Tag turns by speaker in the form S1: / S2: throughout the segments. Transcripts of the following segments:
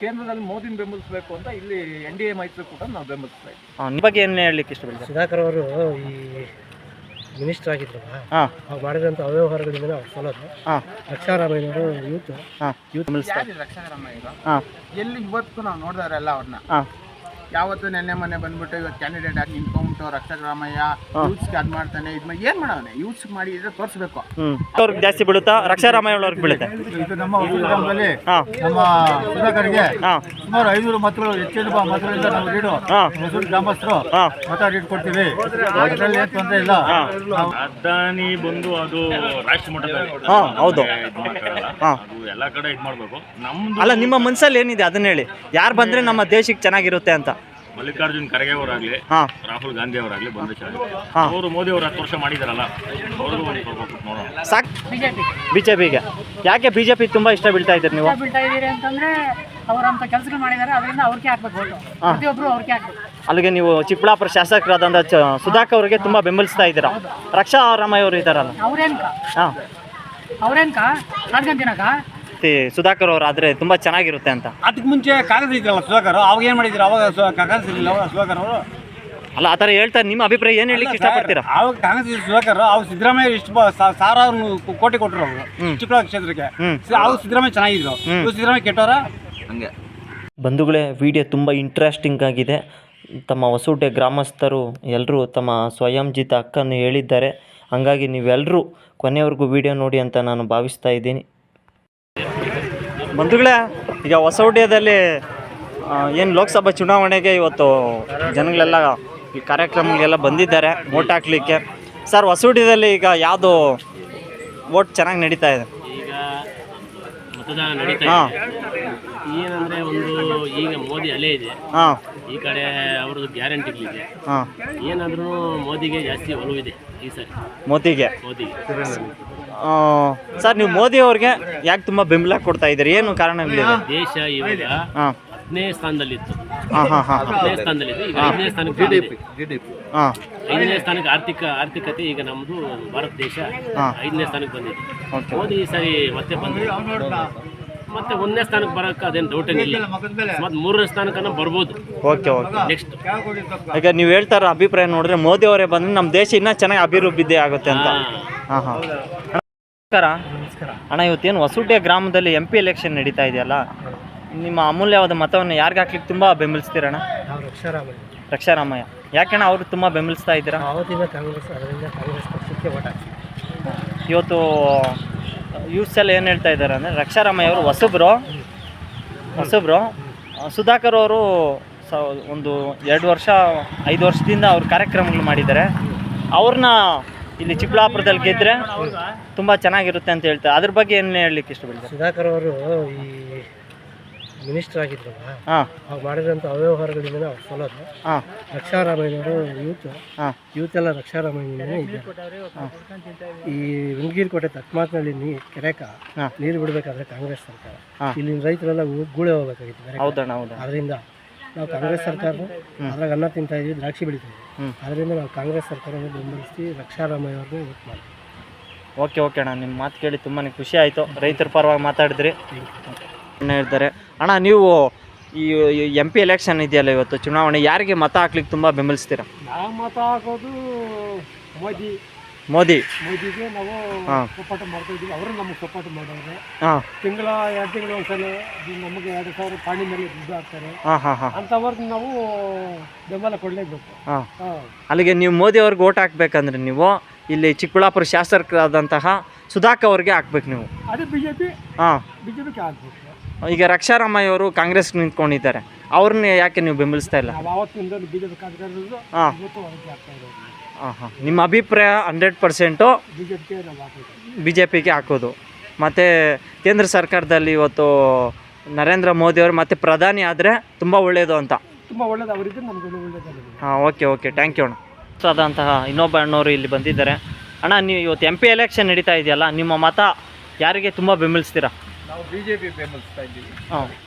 S1: ಕೇಂದ್ರದಲ್ಲಿ ಮೋದಿನ ಬೆಂಬಲಿಸಬೇಕು ಅಂತ ಇಲ್ಲಿ NDA ಮೈತ್ರಿ ಕೂಡ ನಾವು ಬೆಂಬಲಿಸ್ತಾ ಇದ್ದೀವಿ.
S2: ನಿಮ್ಮ ಬಗ್ಗೆ ಏನು ಹೇಳಲಿಕ್ಕೆ ಇಷ್ಟಪಡ್ತೀರಾ?
S3: ಸುಧಾಕರ್ ಅವರು ಈ ಮಿನಿಸ್ಟರ್ ಆಗಿದ್ರಲ್ಲ, ಅವ್ರು ಮಾಡಿದಂಥ ಅವ್ಯವಹಾರಗಳಿಂದ ಅವ್ರು ಸೋಲೋದು. ರಕ್ಷಾರಾಮಯ್ಯನವರು ಯೂತ್
S1: ರಕ್ಷಾರಾಮಯ್ಯ ಎಲ್ಲಿ ಇವತ್ತು ನಾವು ನೋಡಿದಾರೆಲ್ಲ ಅವ್ರನ್ನ ಯಾವತ್ತು ನೆನ್ನೆ ಮೊನ್ನೆ ಬಂದ್ಬಿಟ್ಟು ಇವತ್ತು ಕ್ಯಾಂಡಿಡೇಟ್ ಆಗಿ ನಿಂತ್ಕೊಂಡ್ಬಿಟ್ಟು ರಕ್ಷಾರಾಮಯ್ಯ ಯೂತ್ಸ್ಗೆ ಅದು ಮಾಡ್ತಾನೆ ಇದು ಏನ್ ಮಾಡೋನೆ ಯೂತ್ಸ್ ಮಾಡಿ ಇದ್ರೆ ತೋರಿಸ್ಬೇಕು.
S2: ಅವ್ರಿಗೆ ಜಾಸ್ತಿ ಬೀಳುತ್ತಾ ರಕ್ಷಾರಾಮಯ್ಯ ಅವ್ರಿಗೆ ಬೀಳುತ್ತೆ?
S1: ಇದು ನಮ್ಮ ಗ್ರಾಮದಲ್ಲಿ ನಮ್ಮ ಸುಧಾಕರ್ಗೆ ಸುಮಾರು 500 ಮತಗಳು ಹೆಚ್ಚಿನ ಮತಗಳಿಂದ ನಾವು ಲೀಡು ಹೊಸೂರು ಗ್ರಾಮಸ್ಥರು ಮತ ಲೀಡ್ ಕೊಡ್ತೀವಿ. ಅದರಲ್ಲಿ ಏನು ತೊಂದರೆ ಇಲ್ಲ.
S4: ರಾಜಧಾನಿ ಬಂದು ಅದು ರಾಷ್ಟ್ರ ಮಟ್ಟದಲ್ಲಿ
S2: ಹೌದು
S4: ಎಲ್ಲ ಕಡೆ ಇದು ಮಾಡಬೇಕು. ನಮ್ದು
S2: ಅಲ್ಲ, ನಿಮ್ಮ ಮನಸ್ಸಲ್ಲಿ ಏನಿದೆ ಅದನ್ನ ಹೇಳಿ. ಯಾರು ಬಂದ್ರೆ ನಮ್ಮ ದೇಶಕ್ಕೆ ಚೆನ್ನಾಗಿರುತ್ತೆ ಅಂತ?
S4: ಮಲ್ಲಿಕಾರ್ಜುನ್ ಖರ್ಗೆ ಅವರಾಗ್ಲಿ, ರಾಹುಲ್ ಗಾಂಧಿ ಅವರಾಗ್ಲಿ ಬಂದ್ರೆ ಚೆನ್ನಾಗಿದೆ. ಅವರು ಮೋದಿ ಅವರು 10 ವರ್ಷ ಮಾಡಿದಾರಲ್ಲ, ಅವ್ರಿಗೂ ಒಂದು ಸ್ವಲ್ಪ ನೋಡೋಣ.
S2: ಸಾಕು. ಬಿಜೆಪಿಗೆ ಯಾಕೆ ಬಿಜೆಪಿ ತುಂಬಾ ಇಷ್ಟ ಬೀಳ್ತಾ ಇದ್ದೀರಿ ನೀವು?
S5: ಬೀಳ್ತಾ ಇದ್ದೀರಿ ಅಂತಂದ್ರೆ ಅವರಂತ ಕೆಲಸಗಳು ಮಾಡಿದ್ದಾರೆ, ಅದರಿಂದ ಅವ್ರಿಗೆ ಹಾಕ್ಬೇಕು. ಪ್ರತಿಯೊಬ್ಬರು ಅವ್ರಿಗೆ ಹಾಕ್ಬೇಕು.
S2: ಅಲ್ಲಿಗೆ ನೀವು ಚಿಕ್ಕಬಳ್ಳಾಪುರ ಶಾಸಕರಾದಂಥ ಸುಧಾಕರ್ ಅವರಿಗೆ ತುಂಬಾ ಬೆಂಬಲಿಸ್ತಾ ಇದ್ದೀರಾ. ರಕ್ಷಾರಾಮಯ್ಯ ಅವರು ಇದ್ದಾರಲ್ಲ,
S5: ಅವ್ರೇನ್ಕ ರಾಜಗಂತಿನಾಗ
S2: ಸುಧಾಕರ್ ಅವರು ಆದ್ರೆ ತುಂಬಾ ಚೆನ್ನಾಗಿರುತ್ತೆ ಅಂತ.
S3: ಅದಕ್ಕೆ ಮುಂಚೆ ಕಾಂಗ್ರೆಸ್ ಇದ್ರಲ್ಲ ಸುಧಾಕರ್, ಅವಾಗ ಏನು ಮಾಡಿದ್ರು? ಅವಾಗ ಕಾಂಗ್ರೆಸ್ ಇರಲಿಲ್ಲ ಸುಧಾಕರ್ ಅವರು.
S2: ಅಲ್ಲ, ಆ ಥರ ಹೇಳ್ತಾರೆ. ನಿಮ್ಮ ಅಭಿಪ್ರಾಯ ಏನು ಹೇಳಲಿಕ್ಕೆ ಇಷ್ಟಪಡ್ತೀರಾ?
S3: ಅವಾಗ ಕಾಂಗ್ರೆಸ್ ಸುಧಾಕರ್, ಅವ್ರು ಸಿದ್ದರಾಮಯ್ಯ ಇಷ್ಟು ಸಾವಿರಾರು ಕೋಟಿ ಕೊಟ್ಟರು ಅವರು ಚಿಕ್ಕಬಳ್ಳಾಪುರ ಕ್ಷೇತ್ರಕ್ಕೆ. ಅವ್ರು ಸಿದ್ದರಾಮಯ್ಯ ಚೆನ್ನಾಗಿದ್ರು, ಸಿದ್ದರಾಮಯ್ಯ ಕೆಟ್ಟವರ ಹಂಗೆ.
S2: ಬಂಧುಗಳೇ, ವಿಡಿಯೋ ತುಂಬ ಇಂಟ್ರೆಸ್ಟಿಂಗ್ ಆಗಿದೆ. ತಮ್ಮ ಹೊಸೂಟೆ ಗ್ರಾಮಸ್ಥರು ಎಲ್ಲರೂ ತಮ್ಮ ಸ್ವಯಂಜಿತ ಹಕ್ಕನ್ನು ಹೇಳಿದ್ದಾರೆ. ಹಾಗಾಗಿ ನೀವೆಲ್ಲರೂ ಕೊನೆಯವರೆಗೂ ವಿಡಿಯೋ ನೋಡಿ ಅಂತ ನಾನು ಭಾವಿಸ್ತಾ ಇದ್ದೀನಿ. ಬಂಧುಗಳೇ, ಈಗ ಹೊಸಹುಡ್ಯದಲ್ಲಿ ಏನು ಲೋಕಸಭಾ ಚುನಾವಣೆಗೆ ಇವತ್ತು ಜನಗಳೆಲ್ಲ ಈ ಕಾರ್ಯಕ್ರಮಗಳಿಗೆಲ್ಲ ಬಂದಿದ್ದಾರೆ ವೋಟ್ ಹಾಕ್ಲಿಕ್ಕೆ. ಸರ್, ಹೊಸಹುಡ್ಯದಲ್ಲಿ ಈಗ ಯಾವುದು ವೋಟ್ ಚೆನ್ನಾಗಿ ನಡೀತಾ ಇದೆ?
S6: ಈಗ ಮತದಾನ ನಡೀತಾ ಇದೆ. ಏನಂದರೆ ಈಗ ಮೋದಿ ಅಲೆ ಇದೆ, ಈ ಕಡೆ ಅವ್ರದ್ದು ಗ್ಯಾರಂಟಿಗಳಿದೆ. ಏನಾದ್ರೂ ಮೋದಿಗೆ ಜಾಸ್ತಿ ಒಲವಿದೆ ಈ ಸರಿ.
S2: ಮೋದಿಗೆ ಸರ್, ನೀವು ಮೋದಿ ಅವ್ರಿಗೆ ಯಾಕೆ ತುಂಬ ಬೆಂಬಲ ಕೊಡ್ತಾ ಇದ್ದೀರಿ? ಏನು ಕಾರಣಗಳಿದೆ?
S6: ದೇಶ ಇವಾಗ 10ನೇ ಸ್ಥಾನದಲ್ಲಿತ್ತು. 10ನೇ ಸ್ಥಾನದಲ್ಲಿತ್ತು, ಈಗ 5ನೇ ಸ್ಥಾನಕ್ಕೆ ಬಂದಿದೆ. 5ನೇ ಸ್ಥಾನಕ್ಕೆ ಆರ್ಥಿಕತೆ ಈಗ ನಮ್ಮದು ಭಾರತ ದೇಶ 5ನೇ ಸ್ಥಾನಕ್ಕೆ ಬಂದಿದೆ. ಮೋದಿ ಈ ಸರಿ ಮತ್ತೆ ಬಂದಿದೆ. ಮತ್ತೆ 1ನೇ ಸ್ಥಾನಕ್ಕೆ ಬರೋಕ್ಕೆ ಅದೇನು ಡೌಟ್ ಏನಿಲ್ಲ. ಮತ್ತೆ 3ನೇ ಸ್ಥಾನಕ್ಕನ್ನ ಬರ್ಬೋದು.
S2: ಓಕೆ.
S6: ನೆಕ್ಸ್ಟ್
S2: ಈಗ ನೀವು ಹೇಳ್ತಾರ ಅಭಿಪ್ರಾಯ ನೋಡಿದ್ರೆ ಮೋದಿ ಅವರೇ ಬಂದ್ರೆ ನಮ್ಮ ದೇಶ ಇನ್ನೂ ಚೆನ್ನಾಗಿ ಅಭಿವೃದ್ಧಿ ಆಗುತ್ತೆ ಅಂತ. ನಮಸ್ಕಾರ ಅಣ್ಣ. ಇವತ್ತೇನು ಹೊಸಹುಡ್ಯ ಗ್ರಾಮದಲ್ಲಿ MP ಎಲೆಕ್ಷನ್ ನಡೀತಾ ಇದೆಯಲ್ಲ, ನಿಮ್ಮ ಅಮೂಲ್ಯವಾದ ಮತವನ್ನು ಯಾರಿಗೆ ಹಾಕ್ಲಿಕ್ಕೆ ತುಂಬ ಬೆಂಬಲಿಸ್ತೀರಣ್ಣ? ರಕ್ಷಾರಾಮಯ್ಯ. ಯಾಕಣ್ಣ ಅವರು ತುಂಬ ಬೆಂಬಲಿಸ್ತಾ ಇದ್ದೀರಾ?
S3: ಕಾಂಗ್ರೆಸ್ ಪಕ್ಷಕ್ಕೆ ವೋಟ್ ಹಾಕ್ತೀವಿ.
S2: ಇವತ್ತು ಯೂತ್ಸ್ ಎಲ್ಲ ಏನು ಹೇಳ್ತಾ ಇದ್ದಾರೆ ಅಂದರೆ, ರಕ್ಷಾರಾಮಯ್ಯ ಅವರು ಹೊಸಬ್ರು, ಸುಧಾಕರ್ ಅವರು ಒಂದು 2 ವರ್ಷ 5 ವರ್ಷದಿಂದ ಅವ್ರ ಕಾರ್ಯಕ್ರಮಗಳು ಮಾಡಿದ್ದಾರೆ. ಅವ್ರನ್ನ ಇಲ್ಲಿ ಚಿಕ್ಕಬಳ್ಳಾಪುರದಲ್ಲಿ ಗೆದ್ದರೆ ತುಂಬ ಚೆನ್ನಾಗಿರುತ್ತೆ ಅಂತ ಹೇಳ್ತಾರೆ. ಅದ್ರ ಬಗ್ಗೆ ಏನು ಹೇಳಲಿಕ್ಕೆ ಇಷ್ಟಪಡ್ತಾರೆ?
S3: ಸುಧಾಕರ್ ಅವರು ಈ ಮಿನಿಸ್ಟರ್ ಆಗಿದ್ರಲ್ಲ, ಅವ್ರು ಮಾಡಿದಂಥ ಅವ್ಯವಹಾರಗಳಿಂದ ಅವ್ರು ಸೋಲೋದು. ರಕ್ಷಾರಾಮಯ್ಯನವರು ಯೂತ್ ಎಲ್ಲ ರಕ್ಷಾರಾಮಯ್ಯನೇ ಇದ್ದಾರೆ. ಈ ವೆಂಕಟಗಿರಿ ತಕ್ಮಾತ್ನಲ್ಲಿ ಕೆರೆಕ ನೀರು ಬಿಡಬೇಕಾದ್ರೆ ಕಾಂಗ್ರೆಸ್ ಸರ್ಕಾರ, ಇಲ್ಲಿನ ರೈತರೆಲ್ಲ ಗೂಳೆ ಹೋಗ್ಬೇಕಾಗಿತ್ತು. ಅದರಿಂದ ನಾವು ಕಾಂಗ್ರೆಸ್ ಸರ್ಕಾರ ಅದ್ರಾಗ ಅನ್ನ ತಿಂತಾ ಇದ್ವಿ, ದ್ರಾಕ್ಷಿ ಬೆಳೀತಾ ಇದ್ವಿ. ಅದರಿಂದ ನಾವು ಕಾಂಗ್ರೆಸ್ ಸರ್ಕಾರವನ್ನು ಬೆಂಬಲಿಸಿ ರಕ್ಷಾರಾಮಯ್ಯ ಅವ್ರನ್ನ ವೋಟ್ ಮಾಡ್ತೀವಿ.
S2: ಓಕೆ ಅಣ್ಣ, ನಿಮ್ಮ ಮಾತು ಕೇಳಿ ತುಂಬಾ ಖುಷಿ ಆಯಿತು. ರೈತರ ಪರವಾಗಿ ಮಾತಾಡಿದ್ರಿ ಹೇಳ್ತಾರೆ. ಅಣ್ಣ, ನೀವು ಈ MP ಎಲೆಕ್ಷನ್ ಇದೆಯಲ್ಲ ಇವತ್ತು ಚುನಾವಣೆ, ಯಾರಿಗೆ ಮತ ಹಾಕ್ಲಿಕ್ಕೆ ತುಂಬ ಬೆಂಬಲಿಸ್ತೀರಾ?
S3: ನಾವು ಮತ ಹಾಕೋದು ಮೋದಿಗೆ ನಾವು ಸಪೋರ್ಟ್ ಮಾಡ್ತಾ ಇದ್ದೀವಿ. ಅವರು ನಮಗೆ ಸಪೋರ್ಟ್ ಮಾಡೋದು. ತಿಂಗಳ 2 ತಿಂಗಳು ಒಂದ್ಸಲ ನಮಗೆ 2,000 ಪಾಣಿ ಮೇಲೆ ದುಡ್ಡು ಹಾಕ್ತಾರೆ. ಅಂಥವ್ರಿಗೆ ನಾವು ಬೆಂಬಲ ಕೊಡಲೇಬೇಕು.
S2: ಅಲ್ಲಿಗೆ ನೀವು ಮೋದಿ ಅವ್ರಿಗೆ ಓಟ್ ಹಾಕ್ಬೇಕಂದ್ರೆ ನೀವು ಇಲ್ಲಿ ಚಿಕ್ಕಬಳ್ಳಾಪುರ ಶಾಸಕರಾದಂತಹ ಸುಧಾಕರ್ ಅವ್ರಿಗೆ ಹಾಕ್ಬೇಕು ನೀವು.
S3: ಅದೇ ಬಿಜೆಪಿಗೆ ಹಾಕ್ಬೇಕು.
S2: ಈಗ ರಕ್ಷಾರಾಮಯ್ಯ ಅವರು ಕಾಂಗ್ರೆಸ್ ನಿಂತ್ಕೊಂಡಿದ್ದಾರೆ, ಅವ್ರನ್ನ ಯಾಕೆ ನೀವು ಬೆಂಬಲಿಸ್ತಾ ಇಲ್ಲ? ನಿಮ್ಮ ಅಭಿಪ್ರಾಯ 100% BJPಗೆ ಹಾಕೋದು. ಮತ್ತು ಕೇಂದ್ರ ಸರ್ಕಾರದಲ್ಲಿ ಇವತ್ತು ನರೇಂದ್ರ ಮೋದಿ ಅವರು ಮತ್ತೆ ಪ್ರಧಾನಿ ಆದರೆ ತುಂಬ ಒಳ್ಳೆಯದು ಅಂತ. ಓಕೆ, ಥ್ಯಾಂಕ್ ಯು ಅಣ್ಣ. ಆದಂತಹ ಇನ್ನೊಬ್ಬ ಅಣ್ಣವರು ಇಲ್ಲಿ ಬಂದಿದ್ದಾರೆ. ಅಣ್ಣ, ನೀವು ಇವತ್ತು MP ಎಲೆಕ್ಷನ್ ನಡೀತಾ ಇದೆಯಲ್ಲ, ನಿಮ್ಮ ಮತ ಯಾರಿಗೆ ತುಂಬ ಬೆಂಬಲಿಸ್ತೀರಾ?
S1: ನಾವು BJP ಬೆಂಬಲಿಸ್ತಾ ಇದ್ದೀವಿ.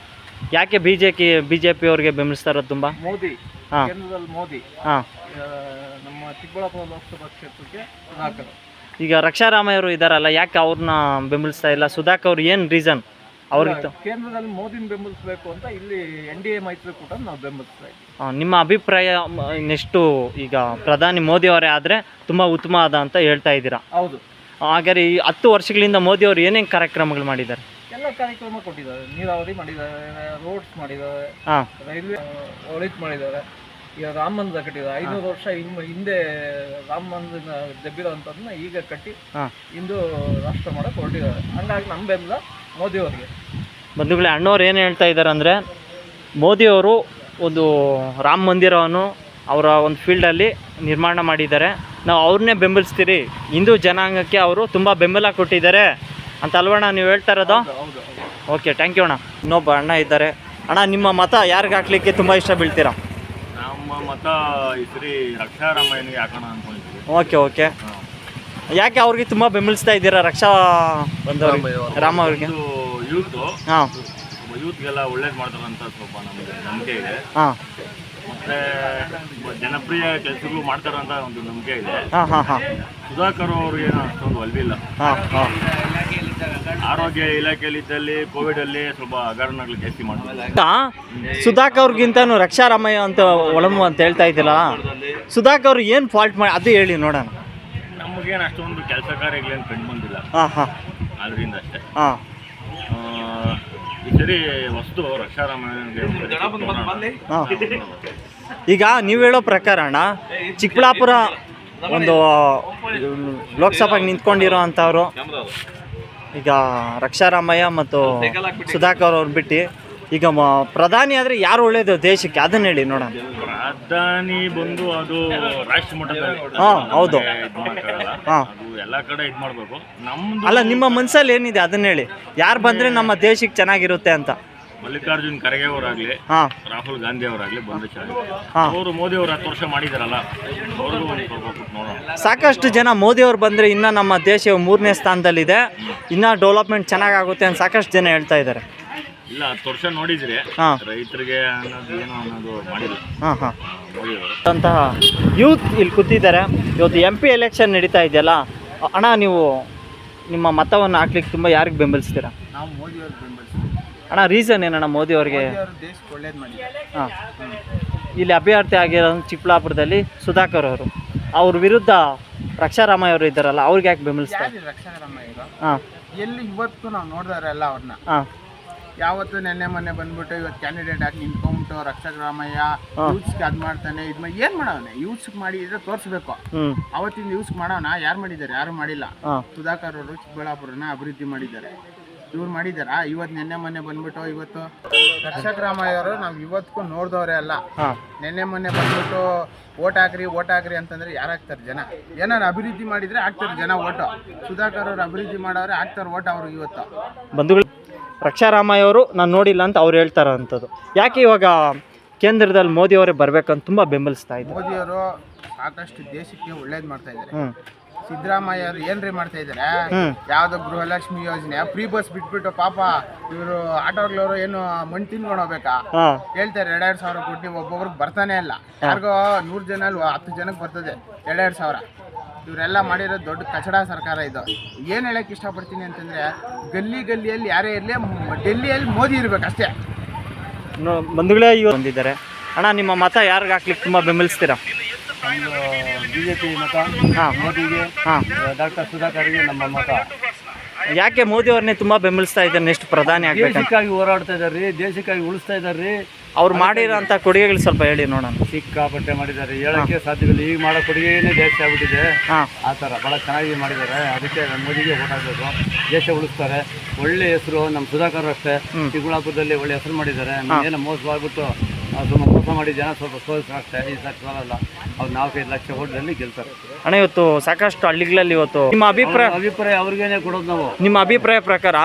S2: ಯಾಕೆ BJP ಅವ್ರಿಗೆ ಬೆಂಬಲಿಸ್ತಾ ಇರೋದು? ತುಂಬ
S1: ಮೋದಿ, ಕೇಂದ್ರದಲ್ಲಿ ಮೋದಿ, ನಮ್ಮ ಚಿಕ್ಕಬಳ್ಳಾಪುರ ಲೋಕಸಭಾ ಕ್ಷೇತ್ರಕ್ಕೆ ಸುಧಾಕರ್.
S2: ಈಗ ರಕ್ಷಾರಾಮಯ್ಯ ಅವರು ಇದ್ದಾರಲ್ಲ, ಯಾಕೆ ಅವ್ರನ್ನ ಬೆಂಬಲಿಸ್ತಾ ಇಲ್ಲ? ಸುಧಾಕರ್ ಅವ್ರು ಏನು ರೀಸನ್? ಅವ್ರಿಗೆ
S3: ಕೇಂದ್ರದಲ್ಲಿ ಮೋದಿನ ಬೆಂಬಲಿಸಬೇಕು ಅಂತ ಇಲ್ಲಿ NDA ಮೈತ್ರಿಕೂಟ ನಾವು ಬೆಂಬಲಿಸ್ತಾ ಇದ್ದೀವಿ.
S2: ನಿಮ್ಮ ಅಭಿಪ್ರಾಯ ನೆಕ್ಸ್ಟು ಈಗ ಪ್ರಧಾನಿ ಮೋದಿ ಅವರೇ ಆದರೆ ತುಂಬ ಉತ್ತಮ ಆದ ಅಂತ ಹೇಳ್ತಾ ಇದ್ದೀರಾ?
S3: ಹೌದು,
S2: ಹಾಗಾದ್ರೆ ಈ 10 ವರ್ಷಗಳಿಂದ ಮೋದಿ ಅವರು ಏನೇನು ಕಾರ್ಯಕ್ರಮಗಳು ಮಾಡಿದ್ದಾರೆ?
S3: ಎಲ್ಲ ಕಾರ್ಯಕ್ರಮ ಕೊಟ್ಟಿದ್ದಾರೆ. ನೀರಾವರಿ ಮಾಡಿದ್ದಾರೆ, ರೋಡ್ಸ್ ಮಾಡಿದ್ದಾರೆ,
S2: ಹಾಂ
S3: ರೈಲ್ವೆ ಒಳಿತು ಮಾಡಿದ್ದಾರೆ. ಈಗ ರಾಮ ಮಂದಿರ ಕಟ್ಟಿದ್ದಾರೆ. 500 ವರ್ಷ ಹಿಂದೆ ರಾಮ ಮಂದಿರ ದಬ್ಬಿರೋಂಥದ್ದನ್ನ ಈಗ ಕಟ್ಟಿ ಇಂದು ರಾಷ್ಟ್ರ ಮಾಡಕ್ಕೆ ಹೊರಟಿದ್ದಾರೆ. ಹಂಗಾಗಿ ನಮ್ಮ ಬೆಂಬಲ ಮೋದಿಯವರಿಗೆ.
S2: ಬಂಧುಗಳೇ, ಅಣ್ಣವ್ರು ಏನು ಹೇಳ್ತಾ ಇದ್ದಾರೆ ಅಂದರೆ ಮೋದಿಯವರು ಒಂದು ರಾಮ ಮಂದಿರವನ್ನು ಅವರ ಒಂದು ಫೀಲ್ಡಲ್ಲಿ ನಿರ್ಮಾಣ ಮಾಡಿದ್ದಾರೆ, ನಾವು ಅವ್ರನ್ನೇ ಬೆಂಬಲಿಸ್ತೀರಿ, ಹಿಂದೂ ಜನಾಂಗಕ್ಕೆ ಅವರು ತುಂಬ ಬೆಂಬಲ ಕೊಟ್ಟಿದ್ದಾರೆ ಅಂತ ಅಲ್ವಣ್ಣ ನೀವು ಹೇಳ್ತಾ ಇರೋದು? ಓಕೆ, ಥ್ಯಾಂಕ್ ಯು ಅಣ್ಣ. ಇನ್ನೊಬ್ಬ ಅಣ್ಣ ಇದ್ದಾರೆ. ಅಣ್ಣ, ನಿಮ್ಮ ಮತ ಯಾರಿಗೆ ಹಾಕ್ಲಿಕ್ಕೆ ತುಂಬ ಇಷ್ಟ ಬೀಳ್ತೀರಾ?
S4: ನಮ್ಮ ಮತ ಈ ಸರಿ ರಕ್ಷಾರಾಮಯ್ಯನಿಗೆ ಹಾಕೋಣ ಅನ್ಕೊಂಡಿದ್ವಿ.
S2: ಓಕೆ ಓಕೆ, ಯಾಕೆ ಅವ್ರಿಗೆ ತುಂಬ ಬೆಂಬಲಿಸ್ತಾ ಇದ್ದೀರಾ ರಕ್ಷಾ ಬಂದವ್ರಿಗೆ, ರಾಮ ಅವ್ರಿಗೆ?
S4: ಯೂತ್
S2: ಹಾಂ,
S4: ಯೂತ್ಗೆಲ್ಲ ಒಳ್ಳೇದು ಮಾಡ್ತಾರೆ ಅಂತ ಸ್ವಲ್ಪ ನಮಗೆ ನಂಬಿಕೆ ಇದೆ.
S2: ಹಾಂ
S4: ಮತ್ತೆ ಜನಪ್ರಿಯ ಕೆಲಸಗಳು ಮಾಡ್ತಾರೆ ಅಂತ ಒಂದು ನಂಬಿಕೆ ಇದೆ.
S2: ಹಾಂ ಹಾಂ ಹಾಂ
S4: ಸುಧಾಕರ್ ಅವ್ರಿಗೇನು ಅಷ್ಟೊಂದು ಒಲವಿಲ್ಲ.
S2: ಹಾಂ ಹಾಂ
S4: ಆರೋಗ್ಯ ಇಲಾಖೆಯಲ್ಲಿದ್ದಲ್ಲಿ ಕೋವಿಡಲ್ಲಿ ಸ್ವಲ್ಪ ಹಗರಣಗಳು ಜಾಸ್ತಿ ಮಾಡ್ತಾರೆ.
S2: ಸುಧಾಕರ್ ಅವ್ರಿಗಿಂತನೂ ರಕ್ಷಾರಾಮಯ್ಯ ಅಂತ ಒಳಮು ಅಂತ ಹೇಳ್ತಾ ಇದ್ದಿಲ್ಲ, ಸುಧಾಕರ್ ಅವ್ರು ಏನು ಫಾಲ್ಟ್ ಮಾಡಿ ಅದು ಹೇಳಿ ನೋಡೋಣ.
S4: ನಮಗೇನು ಅಷ್ಟೊಂದು ಕೆಲಸ ಕಾರ್ಯಗಳೇನು ಕಂಡು ಬಂದಿಲ್ಲ,
S2: ಹಾಂ ಹಾಂ
S4: ಅದರಿಂದ ಅಷ್ಟೇ.
S2: ಹಾಂ
S4: ಈ ಸರಿ ವಸ್ತು ರಕ್ಷಾರಾಮಯ್ಯನಿಗೆ
S2: ಹಾಂ. ಈಗ ನೀವು ಹೇಳೋ ಪ್ರಕಾರ ಅಣ್ಣ, ಚಿಕ್ಕಬಳ್ಳಾಪುರ ಒಂದು ಲೋಕಸಭೆಗೆ ನಿಂತ್ಕೊಂಡಿರೋ ಅಂಥವ್ರು ಈಗ ರಕ್ಷಾರಾಮಯ್ಯ ಮತ್ತು ಸುಧಾಕರ್ ಅವ್ರು ಬಿಟ್ಟು ಈಗ ಪ್ರಧಾನಿ ಆದರೆ ಯಾರು ಒಳ್ಳೇದು ದೇಶಕ್ಕೆ ಅದನ್ನ ಹೇಳಿ ನೋಡೋಣ.
S4: ಪ್ರಧಾನಿ ಬಂದು ಅದು ರಾಷ್ಟ್ರ ಮಟ್ಟದಲ್ಲಿ
S2: ಹಾಂ ಹೌದು,
S4: ಇದು ಮಾಡೋಕ್ಕಾಗಲ್ಲ.
S2: ಹಾಂ
S4: ಅದು ಎಲ್ಲ ಕಡೆ ಇದು ಮಾಡಬೇಕು. ನಮ್ದು
S2: ಅಲ್ಲ, ನಿಮ್ಮ ಮನಸ್ಸಲ್ಲಿ ಏನಿದೆ ಅದನ್ನ ಹೇಳಿ, ಯಾರು ಬಂದರೆ ನಮ್ಮ ದೇಶಕ್ಕೆ ಚೆನ್ನಾಗಿರುತ್ತೆ ಅಂತ.
S4: ಮಲ್ಲಿಕಾರ್ಜುನ್ ಖರ್ಗೆ ಅವರಾಗ್ಲಿ,
S2: ಹಾಂ
S4: ರಾಹುಲ್ ಗಾಂಧಿ ಅವರಾಗ್ಲಿ ಬಂದ್ರೆ ಚೆನ್ನಾಗಿ.
S2: ಹಾಂ.
S4: ಅವರು ಮೋದಿ ಅವರು 10 ವರ್ಷ ಮಾಡಿದಾರಲ್ಲ, ಅವ್ರಿಗೂ ಒಂದು ಸ್ವಲ್ಪ ಕೊಟ್ಟು ನೋಡೋಣ.
S2: ಸಾಕಷ್ಟು ಜನ ಮೋದಿಯವ್ರು ಬಂದರೆ ಇನ್ನೂ ನಮ್ಮ ದೇಶ 3ನೇ ಸ್ಥಾನದಲ್ಲಿದೆ, ಇನ್ನೂ ಡೆವಲಪ್ಮೆಂಟ್ ಚೆನ್ನಾಗಾಗುತ್ತೆ ಅಂತ ಸಾಕಷ್ಟು ಜನ ಹೇಳ್ತಾ ಇದ್ದಾರೆ.
S4: ಇಲ್ಲ, 10 ವರ್ಷ ನೋಡಿದ್ರೆ
S2: ಹಾಂ.
S4: ರೈತರಿಗೆ ಅನ್ನೋದು ಏನೋ ಅನ್ನೋದು ಮಾಡಿಲ್ಲ
S2: ಹಾಂ ಹಾಂ
S4: ಮೋದಿ ಅವರು.
S2: ಅಂತಹ ಯೂತ್ ಇಲ್ಲಿ ಕೂತಿದ್ದಾರೆ. ಇವತ್ತು MP ಎಲೆಕ್ಷನ್ ನಡೀತಾ ಇದೆಯಲ್ಲ ಅಣ್ಣ, ನೀವು ನಿಮ್ಮ ಮತವನ್ನು ಹಾಕ್ಲಿಕ್ಕೆ ತುಂಬ ಯಾರಿಗೆ ಬೆಂಬಲಿಸ್ತೀರಾ?
S1: ನಾವು ಮೋದಿಯವ್ರಿಗೆ ಬೆಂಬಲಿಸ್ತೀವಿ.
S2: ಅಣ್ಣ, ರೀಸನ್ ಏನಣ್ಣ ಮೋದಿಯವ್ರಿಗೆ?
S1: ಮೋದಿಯವರು ದೇಶಕ್ಕೆ ಒಳ್ಳೇದು ಮಾಡಿದ್ದಾರೆ.
S2: ಹಾಂ, ಇಲ್ಲಿ ಅಭ್ಯರ್ಥಿ ಆಗಿರೋ ಚಿಕ್ಕಬಳ್ಳಾಪುರದಲ್ಲಿ ಸುಧಾಕರ್ ಅವರು, ಅವ್ರ ವಿರುದ್ಧ ರಕ್ಷಾರಾಮಯ್ಯ ಅವರು ಇದ್ದಾರಲ್ಲ, ಅವ್ರಿಗೆ ಯಾಕೆ ಬೆಂಬಲಿಸ್ತಾರೆ?
S1: ಯಾರು ರಕ್ಷಾರಾಮಯ್ಯ?
S2: ಹಾಂ
S1: ಎಲ್ಲಿ ಇವತ್ತು ನಾವು ನೋಡಿದಾರೆಲ್ಲ ಅವ್ರನ್ನ.
S2: ಹಾಂ
S1: ಯಾವತ್ತು ನೆನ್ನೆ ಮೊನ್ನೆ ಬಂದ್ಬಿಟ್ಟು ಇವತ್ತು ಕ್ಯಾಂಡಿಡೇಟ್ ಆಗಿ ನಿಂತ್ಕೊಂಡ್ಬಿಟ್ಟು ರಕ್ಷಾರಾಮಯ್ಯ ಯೂತ್ಸ್ಗೆ ಅದು ಮಾಡ್ತಾನೆ, ಇದು ಏನು ಮಾಡೋಣ? ಯೂತ್ಸ್ಗೆ ಮಾಡಿದ್ರೆ ತೋರಿಸ್ಬೇಕು.
S2: ಹ್ಞೂ
S1: ಅವತ್ತಿಂದ ಯೂಸ್ಗೆ ಮಾಡೋಣ. ಯಾರು ಮಾಡಿದ್ದಾರೆ? ಯಾರು ಮಾಡಿಲ್ಲ.
S2: ಹಾಂ
S1: ಸುಧಾಕರ್ ಅವರು ಚಿಕ್ಕಬಳ್ಳಾಪುರನ ಅಭಿವೃದ್ಧಿ ಮಾಡಿದ್ದಾರೆ. ಇವ್ರು ಮಾಡಿದಾರಾ? ಇವತ್ತು ನೆನ್ನೆ ಮೊನ್ನೆ ಬಂದ್ಬಿಟ್ಟು ಇವತ್ತು ರಕ್ಷಾರಾಮಯ್ಯ ಅವರು ನಾವು ಇವತ್ತಿಗೂ ನೋಡಿದವರೇ ಅಲ್ಲ.
S2: ಹಾಂ
S1: ನೆನ್ನೆ ಮೊನ್ನೆ ಬಂದ್ಬಿಟ್ಟು ಓಟ್ ಹಾಕ್ರಿ ಅಂತಂದ್ರೆ ಯಾರು ಹಾಕ್ತಾರೆ? ಜನ. ಏನಾರು ಅಭಿವೃದ್ಧಿ ಮಾಡಿದ್ರೆ ಹಾಕ್ತಾರೆ ಜನ ಓಟು. ಸುಧಾಕರ್ ಅವರು ಅಭಿವೃದ್ಧಿ ಮಾಡೋರೆ ಹಾಕ್ತಾರೆ ಓಟ್ ಅವ್ರಿಗೆ ಇವತ್ತು.
S2: ಬಂಧುಗಳು, ರಕ್ಷಾರಾಮಯ್ಯ ಅವರು ನಾನು ನೋಡಿಲ್ಲ ಅಂತ ಅವ್ರು ಹೇಳ್ತಾರ ಅಂಥದ್ದು. ಯಾಕೆ ಇವಾಗ ಕೇಂದ್ರದಲ್ಲಿ ಮೋದಿ ಅವರೇ ಬರ್ಬೇಕಂತ ತುಂಬ ಬೆಂಬಲಿಸ್ತಾ ಇದ್ದಾರೆ?
S1: ಮೋದಿಯವರು ಸಾಕಷ್ಟು ದೇಶಕ್ಕೆ ಒಳ್ಳೇದು ಮಾಡ್ತಾ ಇದ್ದಾರೆ.
S2: ಹ್ಞೂ
S1: ಸಿದ್ದರಾಮಯ್ಯ ಅವರು ಏನ್ರಿ ಮಾಡ್ತಾ ಇದ್ದಾರೆ?
S2: ಹ್ಮ್.
S1: ಯಾವ್ದೋ ಗೃಹಲಕ್ಷ್ಮಿ ಯೋಜನೆ ಫ್ರೀ ಬಸ್ ಬಿಟ್ಬಿಟ್ಟು ಪಾಪ ಇವರು ಆಟೋಗಳವರು ಏನು ಮಣ್ಣು ತಿನ್ಕೊಂಡು ಹೋಗ್ಬೇಕಾ?
S2: ಹಾಂ
S1: ಹೇಳ್ತಾರೆ 2,000 ಕೊಟ್ಟು ಒಬ್ಬೊಬ್ರಿಗೆ ಬರ್ತಾನೆ ಇಲ್ಲ. ಯಾರಿಗೋ 100 ಜನ 10 ಜನಕ್ಕೆ ಬರ್ತದೆ 2,000. ಇವರೆಲ್ಲ ಮಾಡಿರೋ ದೊಡ್ಡ ಕಚಡ ಸರ್ಕಾರ ಇದು. ಏನು ಹೇಳಕ್ಕೆ ಇಷ್ಟಪಡ್ತೀನಿ ಅಂತಂದರೆ, ಗಲ್ಲಿಯಲ್ಲಿ ಯಾರೇ ಇರಲಿ ಡೆಲ್ಲಿಯಲ್ಲಿ ಮೋದಿ ಇರ್ಬೇಕು ಅಷ್ಟೇ.
S2: ಬಂಧುಗಳೇ, ಇವರು ಬಂದಿದ್ದಾರೆ. ಅಣ್ಣ, ನಿಮ್ಮ ಮತ ಯಾರಿಗೆ ಹಾಕ್ಲಿಕ್ಕೆ ತುಂಬ ಬೆಂಬಲಿಸ್ತೀರಾ?
S3: BJP ಮತ
S2: ಹಾಂ
S3: ಮೋದಿಗೆ,
S2: ಹಾಂ.
S3: ಡಾಕ್ಟರ್ ಸುಧಾಕರ್ಗೆ ನಮ್ಮ ಮತ.
S2: ಯಾಕೆ ಮೋದಿ ಅವ್ರನ್ನೇ ತುಂಬ ಬೆಂಬಲಿಸ್ತಾ ಇದ್ದಾರೆ ನೆಕ್ಸ್ಟ್ ಪ್ರಧಾನಿ ಆಗ್ಬೇಕಂತ?
S3: ದೇಶಕ್ಕಾಗಿ ಹೋರಾಡ್ತಾ ಇದ್ದಾರೆ ರೀ, ದೇಶಕ್ಕಾಗಿ ಉಳಿಸ್ತಾ ಇದ್ದಾರೆ ರೀ.
S2: ಅವ್ರು ಮಾಡಿರೋ ಅಂಥ ಕೊಡುಗೆಗಳು ಸ್ವಲ್ಪ ಹೇಳಿ ನೋಡೋಣ.
S3: ಸಿಕ್ಕಾಪಟ್ಟೆ ಮಾಡಿದ್ದಾರೆ, ಹೇಳೋಕ್ಕೆ ಸಾಧ್ಯವಿಲ್ಲ. ಈಗ ಮಾಡೋ ಕೊಡುಗೆನೇ ಜಾಸ್ತಿ ಆಗ್ಬಿಟ್ಟಿದೆ.
S2: ಹಾಂ
S3: ಆ ಥರ ಭಾಳ ಚೆನ್ನಾಗಿ ಮಾಡಿದ್ದಾರೆ. ಅದಕ್ಕೆ ಮೋದಿಗೆ ಓಟ್ ಹಾಕಬೇಕು. ದೇಶ ಉಳಿಸ್ತಾರೆ. ಒಳ್ಳೆ ಹೆಸರು ನಮ್ಮ ಸುಧಾಕರ್ ಅಷ್ಟೇ. ಚಿಕ್ಕಬಳ್ಳಾಪುರದಲ್ಲಿ ಒಳ್ಳೆ ಹೆಸರು ಮಾಡಿದ್ದಾರೆ. ಏನೋ ಮೋಸವಾಗ್ಬಿಟ್ಟು ತುಂಬ ಮೋಸ ಮಾಡಿ ಜನ ಸ್ವಲ್ಪ ಸೋಲ್ಸಾಗ್ತಾರೆ. ಈ ಸಲ ಸೋಲಲ್ಲ. ಅವ್ರು 4-5 ಲಕ್ಷ ಓಟ್ದಲ್ಲಿ ಗೆಲ್ತಾರೆ.
S2: ಅಣ್ಣ, ಇವತ್ತು ಸಾಕಷ್ಟು ಹಳ್ಳಿಗಳಲ್ಲಿ ಇವತ್ತು ನಿಮ್ಮ
S3: ಅಭಿಪ್ರಾಯ ಅವ್ರಿಗೇನೆ ಕೊಡೋದು ನಾವು.
S2: ನಿಮ್ಮ ಅಭಿಪ್ರಾಯ ಪ್ರಕಾರ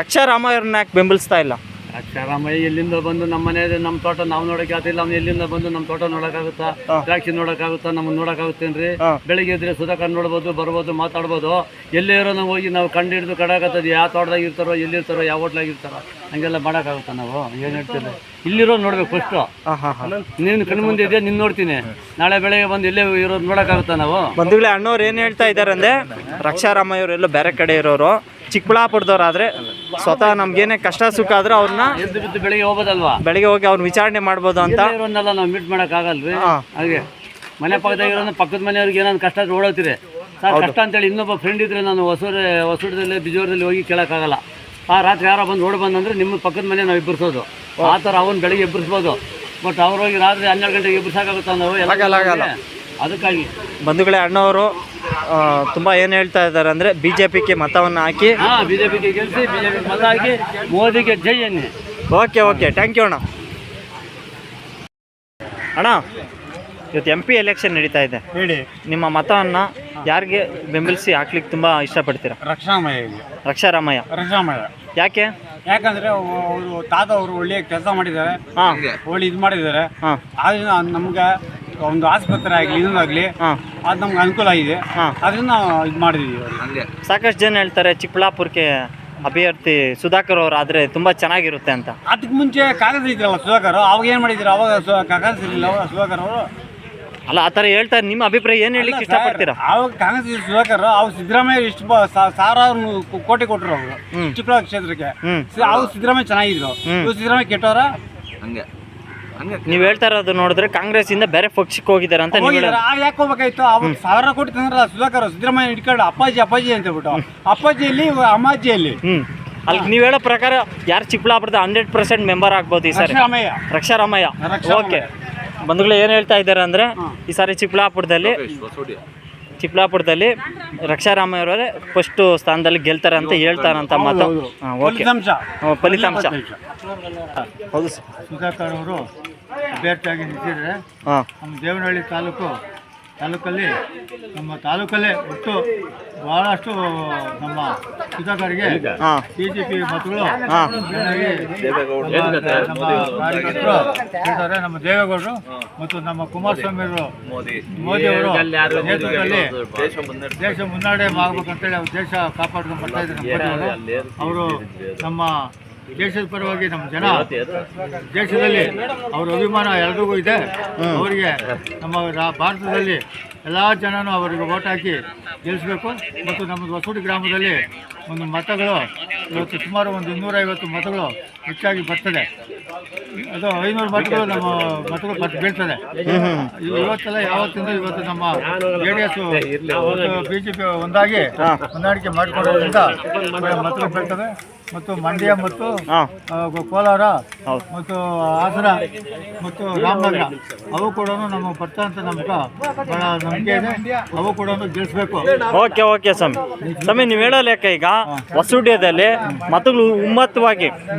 S2: ರಕ್ಷಾರಾಮಯ್ಯವ್ರನ್ನ ಯಾಕೆ ಬೆಂಬಲಿಸ್ತಾ ಇಲ್ಲ?
S3: ರಕ್ಷಾರಾಮಯ್ಯ ಎಲ್ಲಿಂದ ಬಂದು ನಮ್ಮ ಮನೆ ನಮ್ಮ ತೋಟ ನಾವು ನೋಡೋಕೆ ಆಗ್ತಿಲ್ಲ. ಅವ್ನು ಎಲ್ಲಿಂದ ಬಂದು ನಮ್ಮ ತೋಟ ನೋಡೋಕ್ಕಾಗುತ್ತಾ? ದ್ರಾಕ್ಷಿ ನೋಡೋಕ್ಕಾಗುತ್ತಾ? ನಮ್ಮನ್ನು ನೋಡೋಕ್ಕಾಗುತ್ತೇನ್ರಿ? ಬೆಳಿಗ್ಗೆ ಇದ್ರೆ ಸುಧಾಕರ್ ನೋಡ್ಬೋದು, ಬರ್ಬೋದು, ಮಾತಾಡ್ಬೋದು. ಎಲ್ಲೇ ಇರೋ ನಾವು ಹೋಗಿ ನಾವು ಕಂಡು ಹಿಡಿದು ಕಡಾಕತ್ತದ ಯಾವ ತೋಟದಾಗ ಇರ್ತಾರೋ, ಎಲ್ಲಿರ್ತಾರೋ, ಯಾವ ಹೋಟ್ಲಾಗ ಇರ್ತಾರೋ ಹಂಗೆಲ್ಲ ಮಾಡೋಕ್ಕಾಗುತ್ತಾ? ನಾವು ಏನು ಹೇಳ್ತೀವಿ? ಇಲ್ಲಿರೋ ನೋಡ್ಬೇಕು ಫಸ್ಟು. ನೀನು ಕಣ್ಣು ಮುಂದೆ ಇದೆಯಾ? ನಿನ್ನ ನೋಡ್ತೀನಿ. ನಾಳೆ ಬೆಳಗ್ಗೆ ಬಂದು ಎಲ್ಲೇ ಇರೋದು ನೋಡೋಕ್ಕಾಗುತ್ತಾ ನಾವು?
S2: ಬಂಧುಗಳೇ, ಅಣ್ಣವ್ರು ಏನು ಹೇಳ್ತಾ ಇದ್ದಾರೆ ಅಂದರೆ ರಕ್ಷಾರಾಮಯ್ಯವರು ಎಲ್ಲೋ ಬೇರೆ ಕಡೆ ಇರೋರು, ಚಿಕ್ಕಬಳ್ಳಾಪುರದವ್ರಾದರೆ ಸ್ವತಃ ನಮ್ಗೇನೇ ಕಷ್ಟ ಸುಖ ಆದರೂ ಅವ್ರನ್ನ
S3: ಎದ್ದು ಬಿದ್ದು ಬೆಳಿಗ್ಗೆ ಹೋಗೋದಲ್ವಾ,
S2: ಬೆಳಿಗ್ಗೆ ಹೋಗಿ ಅವ್ರನ್ನ ವಿಚಾರಣೆ ಮಾಡ್ಬೋದು ಅಂತ.
S3: ಇರೋನ್ನೆಲ್ಲ ನಾವು ಮೀಟ್ ಮಾಡೋಕ್ಕಾಗಲ್ವಿ.
S2: ಹಾಂ
S3: ಹಾಗೆ ಮನೆ ಪಕ್ಕದಾಗಿರೋ ಪಕ್ಕದ ಮನೆಯವ್ರಿಗೆ ಏನಾದ್ರು ಕಷ್ಟ ಆದ್ರೆ ಓಡೋಗ್ತೀರಿ ಸರ್, ಕಷ್ಟ ಅಂತೇಳಿ ಇನ್ನೊಬ್ಬ ಫ್ರೆಂಡ್ ಇದ್ರೆ ನಾನು ಹೊಸೂರದಲ್ಲಿ ಬಿಜೋರದಲ್ಲಿ ಹೋಗಿ ಕೇಳೋಕ್ಕಾಗಲ್ಲ. ಆ ರಾತ್ರಿ ಯಾರೋ ಬಂದು ಓಡ್ ಬಂದಂದ್ರೆ ನಿಮ್ಮ ಪಕ್ಕದ ಮನೆ ನಾವು ಇಬ್ಬರಿಸೋದು, ಆ ಥರ ಅವನು ಬೆಳಿಗ್ಗೆ ಎಬ್ಬರಿಸ್ಬೋದು. ಬಟ್ ಅವ್ರು ಹೋಗಿ ರಾತ್ರಿ 12 ಗಂಟೆಗೆ ಎಬ್ಬರಿಸಾಕಾಗುತ್ತಾ ನಾವು?
S2: ಆಗಲ್ಲ.
S3: ಅದಕ್ಕಾಗಿ
S2: ಬಂಧುಗಳೇ, ಅಣ್ಣವರು ತುಂಬ ಏನು ಹೇಳ್ತಾ ಇದ್ದಾರೆ ಅಂದರೆ BJPಗೆ ಮತವನ್ನು ಹಾಕಿ,
S3: ಹಾಂ, BJPಗೆ ಗೆಲ್ಲಿಸಿ, BJP ಮತ ಹಾಕಿ, ಮೋದಿಗೆ ಜೈ ಅನ್ನಿ.
S2: ಓಕೆ ಥ್ಯಾಂಕ್ ಯು ಅಣ್ಣ. ಅಣ್ಣ, ಇವತ್ತು MP ಎಲೆಕ್ಷನ್ ನಡೀತಾ ಇದೆ,
S1: ಹೇಳಿ.
S2: ನಿಮ್ಮ ಮತವನ್ನು ಯಾರಿಗೆ ಬೆಂಬಲಿಸಿ ಹಾಕ್ಲಿಕ್ಕೆ ತುಂಬ ಇಷ್ಟಪಡ್ತೀರಾ? ರಕ್ಷಾರಾಮಯ್ಯ. ಯಾಕೆ?
S1: ಯಾಕಂದ್ರೆ ಅವರು ತಾತ ಅವರು ಒಳ್ಳೆಯ ಕೆಲಸ ಮಾಡಿದ್ದಾರೆ,
S2: ಹಾಂ,
S1: ಒಳ್ಳೆ ಇದು ಮಾಡಿದ್ದಾರೆ.
S2: ಹಾಂ
S1: ಆದ್ರಿಂದ ನಮ್ಗೆ ಒಂದು ಆಸ್ಪತ್ರೆ ಆಗಲಿ ಇನ್ನೊಂದಾಗಲಿ
S2: ಹಾಂ
S1: ಅದು ನಮ್ಗೆ ಅನುಕೂಲ ಆಗಿದೆ.
S2: ಹಾಂ,
S1: ಅದನ್ನ ನಾವು ಇದು ಮಾಡಿದ್ದೀವಿ.
S2: ಸಾಕಷ್ಟು ಜನ ಹೇಳ್ತಾರೆ ಚಿಕ್ಕಬಳ್ಳಾಪುರಕ್ಕೆ ಅಭ್ಯರ್ಥಿ ಸುಧಾಕರ್ ಅವರು ಆದರೆ ತುಂಬ ಚೆನ್ನಾಗಿರುತ್ತೆ ಅಂತ.
S1: ಅದಕ್ಕೆ ಮುಂಚೆ ಕಾಂಗ್ರೆಸ್ ಇದ್ರಲ್ಲ ಸುಧಾಕರ್, ಅವಾಗ ಏನು ಮಾಡಿದ್ರು? ಅವಾಗ ಕಾಂಗ್ರೆಸ್ ಇರಲಿಲ್ಲ ಅವಾಗ ಸುಧಾಕರ್ ಅವರು.
S2: ಅಲ್ಲ, ಆ ಥರ ಹೇಳ್ತಾರೆ. ನಿಮ್ಮ ಅಭಿಪ್ರಾಯ ಏನು ಹೇಳಲಿಕ್ಕೆ ಇಷ್ಟಪಡ್ತೀರಾ?
S1: ಅವಾಗ ಕಾಂಗ್ರೆಸ್ ಸುಧಾಕರ್, ಅವ್ರು ಸಿದ್ದರಾಮಯ್ಯ ಇಷ್ಟು ಸಾವಿರಾರು ಕೋಟಿ ಕೊಟ್ಟರು ಅವರು ಚಿಕ್ಕಬಳ್ಳಾಪುರ ಕ್ಷೇತ್ರಕ್ಕೆ. ಅವ್ರು ಸಿದ್ದರಾಮಯ್ಯ ಚೆನ್ನಾಗಿದ್ರು, ಇವ್ರು ಸಿದ್ದರಾಮಯ್ಯ ಕೆಟ್ಟವರ.
S2: ನೀವು ಹೇಳ್ತಾ ಇರೋದು ನೋಡಿದ್ರೆ ಕಾಂಗ್ರೆಸ್ ಇಂದ ಬೇರೆ ಪಕ್ಷಕ್ಕೆ ಹೋಗಿದ್ದಾರೆ ಅಂತ ನೀವು ಹೇಳೋದು.
S1: ಯಾಕೆ ಹೋಗ್ಬೇಕಾಯ್ತು? ಅವ್ರು 1000 ಕೋಟಿ ತಂದ್ರಲ್ಲ ಸುಧಾಕರ್, ಸಿದ್ದರಾಮಯ್ಯ ಇಟ್ಕೊಂಡು ಅಪ್ಪಾಜಿ ಅಂತ ಹೇಳ್ಬಿಟ್ಟು, ಅಪ್ಪಾಜಿಯಲ್ಲಿ ಅಮ್ಮಾಜಿಯಲ್ಲಿ.
S2: ಅಲ್ಲಿ ನೀವು ಹೇಳೋ ಪ್ರಕಾರ ಯಾರು ಚಿಕ್ಕಬಳ್ಳಾಪುರದ 100% ಮೆಂಬರ್ ಆಗ್ಬೋದು ಈ ಸಾರಿ? ರಕ್ಷಾರಾಮಯ್ಯ. ಓಕೆ ಬಂಧುಗಳು, ಏನು ಹೇಳ್ತಾ ಇದ್ದಾರೆ ಅಂದರೆ ಈ ಸಾರಿ ಚಿಕ್ಕಬಳ್ಳಾಪುರದಲ್ಲಿ ರಕ್ಷಾರಾಮಯ್ಯವರೇ ಫಸ್ಟ್ ಸ್ಥಾನದಲ್ಲಿ ಗೆಲ್ತಾರೆ ಅಂತ ಹೇಳ್ತಾರಂತ ಮಾತು. ಓಕೆ, ಫಲಿತಾಂಶ ಹೌದು.
S1: ಸುಧಾಕರ್ ಅವರು ಅಭ್ಯರ್ಥಿಯಾಗಿ ನಿಂತಿದ್ದಾರೆ. ನಮ್ಮ ದೇವನಹಳ್ಳಿ ತಾಲೂಕಲ್ಲಿ ನಮ್ಮ ತಾಲೂಕಲ್ಲೇ ಒಟ್ಟು ಬಹಳಷ್ಟು ನಮ್ಮ ಸುಧಾಕರ್ಗೆ BJP ಮತಗಳು ನಮ್ಮ ಕಾರ್ಯಕರ್ತರು ಹೇಳ್ತಾರೆ. ನಮ್ಮ ದೇವೇಗೌಡರು ಮತ್ತು ನಮ್ಮ ಕುಮಾರಸ್ವಾಮಿ ಅವರು, ಮೋದಿ ಅವರು ನೇತೃತ್ವದಲ್ಲಿ ದೇಶ ಮುನ್ನಡೆ ಆಗಬೇಕಂತೇಳಿ ಅವ್ರು ದೇಶ ಕಾಪಾಡ್ಕೊಂಡು ಬರ್ತಾ ಇದ್ದಾರೆ. ಅವರು ನಮ್ಮ ದೇಶದ ಪರವಾಗಿ ನಮ್ಮ ಜನ ದೇಶದಲ್ಲಿ ಅವ್ರ ಅಭಿಮಾನ ಎಲ್ರಿಗೂ ಇದೆ. ಅವರಿಗೆ ನಮ್ಮ ಭಾರತದಲ್ಲಿ ಎಲ್ಲ ಜನನೂ ಅವರಿಗೆ ಓಟ್ ಹಾಕಿ ಗೆಲ್ಲಿಸಬೇಕು. ಮತ್ತು ನಮ್ಮ ಹೊಸೂಡಿ ಗ್ರಾಮದಲ್ಲಿ ಒಂದು ಮತಗಳು ಇವತ್ತು ಸುಮಾರು ಒಂದು 250 ಮತಗಳು ಹೆಚ್ಚಾಗಿ ಬರ್ತದೆ. ಅದು 500 ಮತಗಳು ನಮ್ಮ ಮತಗಳು ಬೀಳ್ತದೆ. ಇವತ್ತೆಲ್ಲ ಯಾವತ್ತಿಂದ ಇವತ್ತು ನಮ್ಮ JDS BJP ಹೊಂದಾಣಿಕೆ ಮಾಡಿಕೊಳ್ಳೋದ್ರಿಂದ ಮತಗಳು ಬೀಳ್ತವೆ. ಮತ್ತು ಮಂಡ್ಯ ಮತ್ತು ಕೋಲಾರ ಮತ್ತು ಹಾಸನ ಮತ್ತು ರಾಮನಗರ ಅವು ಕೂಡ ನಮ್ಮ ಬರ್ತಂತ ನಮ್ಗೆ ಬಹಳ ನಂಬಿಕೆ ಇದೆ. ಅವು ಕೂಡ ಗೆಲ್ಲಿಸಬೇಕು.
S2: ಓಕೆ ಸ್ವಾಮಿ ನೀವು ಹೇಳೋ ಲೆಕ್ಕ ಈಗ ಹೊಸೂಡ್ಯದಲ್ಲಿ ಮತಗಳು ಉಮ್ಮತ್ತವಾಗಿ